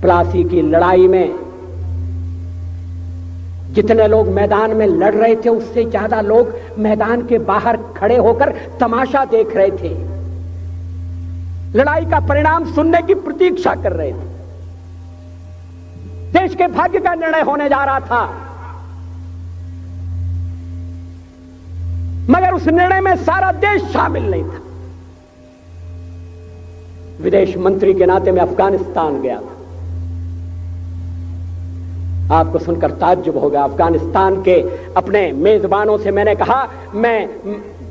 प्लासी की लड़ाई में जितने लोग मैदान में लड़ रहे थे उससे ज्यादा लोग मैदान के बाहर खड़े होकर तमाशा देख रहे थे, लड़ाई का परिणाम सुनने की प्रतीक्षा कर रहे थे। देश के भाग्य का निर्णय होने जा रहा था, मगर उस निर्णय में सारा देश शामिल नहीं था। विदेश मंत्री के नाते मैं अफगानिस्तान गया था। आपको सुनकर ताज्जुब होगा, अफगानिस्तान के अपने मेजबानों से मैंने कहा मैं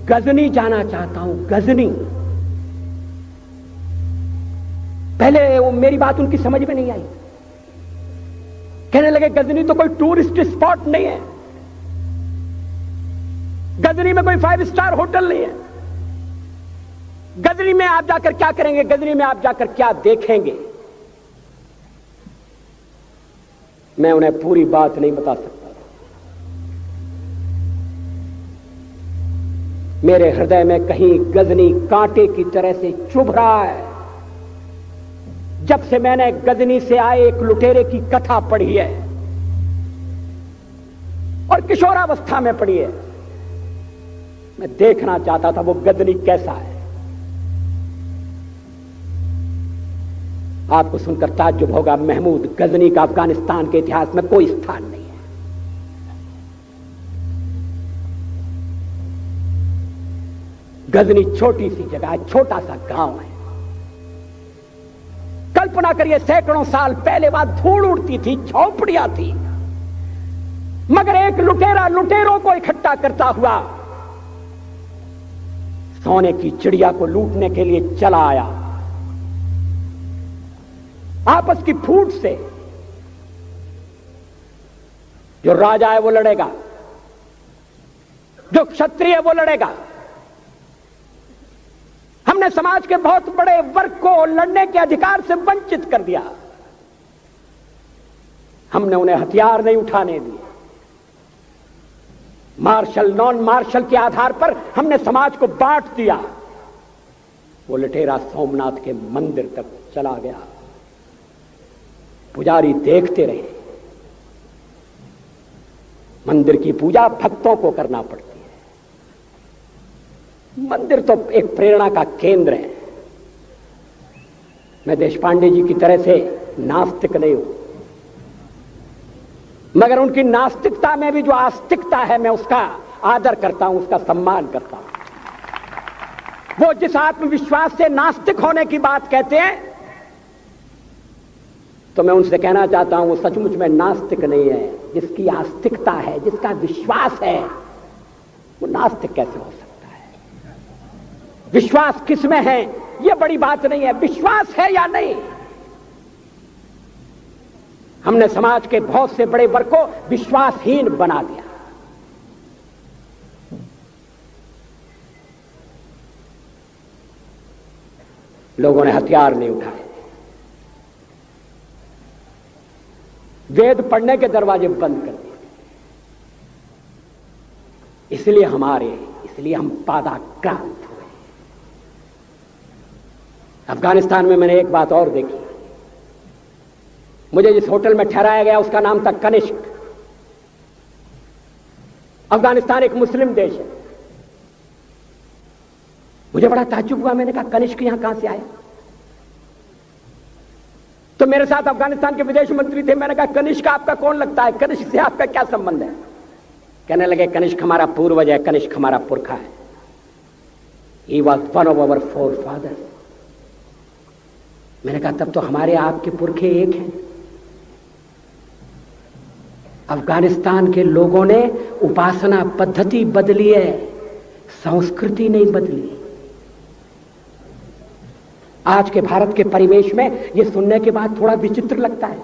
गजनी जाना चाहता हूं, गजनी। पहले वो मेरी बात उनकी समझ में नहीं आई, कहने लगे गजनी तो कोई टूरिस्ट स्पॉट नहीं है, गजनी में कोई 5 स्टार होटल नहीं है, गजनी में आप जाकर क्या करेंगे, गजनी में आप जाकर क्या देखेंगे। मैं उन्हें पूरी बात नहीं बता सकता। मेरे हृदय में कहीं गजनी कांटे की तरह से चुभ रहा है। जब से मैंने गजनी से आए एक लुटेरे की कथा पढ़ी है और किशोरावस्था में पढ़ी है, मैं देखना चाहता था वो गजनी कैसा है। आपको सुनकर ताज्जुब होगा, महमूद गजनी का अफगानिस्तान के इतिहास में कोई स्थान नहीं है। गजनी छोटी सी जगह है, छोटा सा गांव है। कल्पना करिए सैकड़ों साल पहले वहां धूल उड़ती थी, झोंपड़ियां थी, मगर एक लुटेरा लुटेरों को इकट्ठा करता हुआ सोने की चिड़िया को लूटने के लिए चला आया। आपस की फूट से जो राजा है वो लड़ेगा, जो क्षत्रिय है वो लड़ेगा। हमने समाज के बहुत बड़े वर्ग को लड़ने के अधिकार से वंचित कर दिया। हमने उन्हें हथियार नहीं उठाने दिए। मार्शल नॉन मार्शल के आधार पर हमने समाज को बांट दिया। वो लुटेरा सोमनाथ के मंदिर तक चला गया। पुजारी देखते रहे। मंदिर की पूजा भक्तों को करना पड़ती है। मंदिर तो एक प्रेरणा का केंद्र है। मैं देशपांडे जी की तरह से नास्तिक नहीं हूं, मगर उनकी नास्तिकता में भी जो आस्तिकता है मैं उसका आदर करता हूं, उसका सम्मान करता हूं। वो जिस आत्मविश्वास से नास्तिक होने की बात कहते हैं, तो मैं उनसे कहना चाहता हूं वो सचमुच में नास्तिक नहीं है। जिसकी आस्तिकता है, जिसका विश्वास है, वो नास्तिक कैसे हो सकता है? विश्वास किसमें है ये बड़ी बात नहीं है, विश्वास है या नहीं। हमने समाज के बहुत से बड़े वर्ग को विश्वासहीन बना दिया। लोगों ने हथियार नहीं उठाए, वेद पढ़ने के दरवाजे बंद कर दिए। इसलिए हम पादाक्रांत हुए। अफगानिस्तान में मैंने एक बात और देखी। मुझे जिस होटल में ठहराया गया उसका नाम था कनिष्क। अफगानिस्तान एक मुस्लिम देश है। मुझे बड़ा ताज्जुब हुआ। मैंने कहा कनिष्क यहां कहां से आया? तो मेरे साथ अफगानिस्तान के विदेश मंत्री थे। मैंने कहा कनिष्क आपका कौन लगता है? कनिष्क से आपका क्या संबंध है? कहने लगे कनिष्क हमारा पूर्वज है, कनिष्क हमारा पुरखा है। He was one of our forefathers। मैंने कहा तब तो हमारे आपके पुरखे एक हैं। अफगानिस्तान के लोगों ने उपासना पद्धति बदली है, संस्कृति नहीं बदली। आज के भारत के परिवेश में यह सुनने के बाद थोड़ा विचित्र लगता है।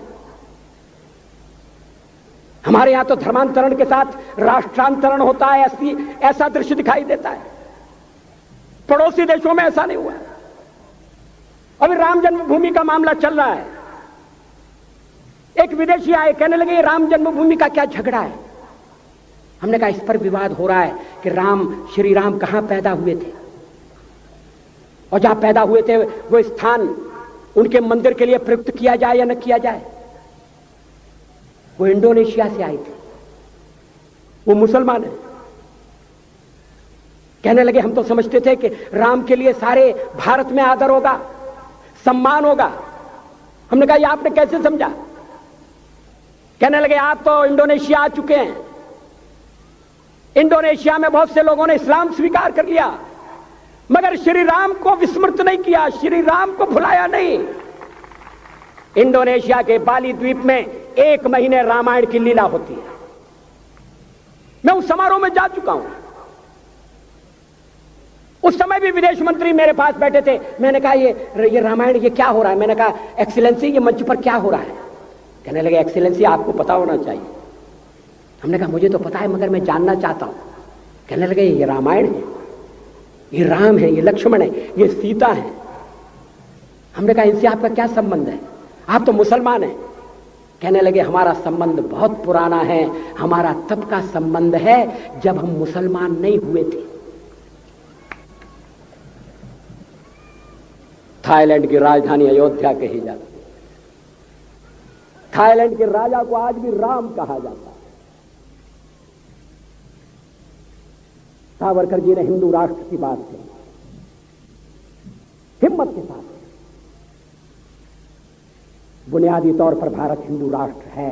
हमारे यहां तो धर्मांतरण के साथ राष्ट्रांतरण होता है, ऐसा दृश्य दिखाई देता है। पड़ोसी देशों में ऐसा नहीं हुआ। अभी राम जन्मभूमि का मामला चल रहा है। एक विदेशी आए, कहने लगे ये राम जन्मभूमि का क्या झगड़ा है? हमने कहा इस पर विवाद हो रहा है कि श्री राम कहां पैदा हुए थे, और जहां पैदा हुए थे वो स्थान उनके मंदिर के लिए प्रयुक्त किया जाए या न किया जाए। वो इंडोनेशिया से आए थे, वो मुसलमान है। कहने लगे हम तो समझते थे कि राम के लिए सारे भारत में आदर होगा, सम्मान होगा। हमने कहा ये आपने कैसे समझा? कहने लगे आप तो इंडोनेशिया आ चुके हैं, इंडोनेशिया में बहुत से लोगों ने इस्लाम स्वीकार कर लिया, मगर श्री राम को विस्मृत नहीं किया, श्री राम को भुलाया नहीं। इंडोनेशिया के बाली द्वीप में 1 महीने रामायण की लीला होती है। मैं उस समारोह में जा चुका हूं। उस समय भी विदेश मंत्री मेरे पास बैठे थे। मैंने कहा ये रामायण ये क्या हो रहा है? मैंने कहा एक्सीलेंसी ये मंच पर क्या हो रहा है? कहने लगे एक्सीलेंसी आपको पता होना चाहिए। हमने कहा मुझे तो पता है मगर मैं जानना चाहता हूं। कहने लगे ये रामायण है, ये राम है, ये लक्ष्मण है, ये सीता है। हमने कहा इनसे आपका क्या संबंध है? आप तो मुसलमान हैं। कहने लगे हमारा संबंध बहुत पुराना है, हमारा तब का संबंध है जब हम मुसलमान नहीं हुए थे। थाईलैंड की राजधानी अयोध्या कही जाती है। थाईलैंड के राजा को आज भी राम कहा जाता है। सावरकर जी ने हिंदू राष्ट्र की बात की, हिम्मत के साथ। बुनियादी तौर पर भारत हिंदू राष्ट्र है।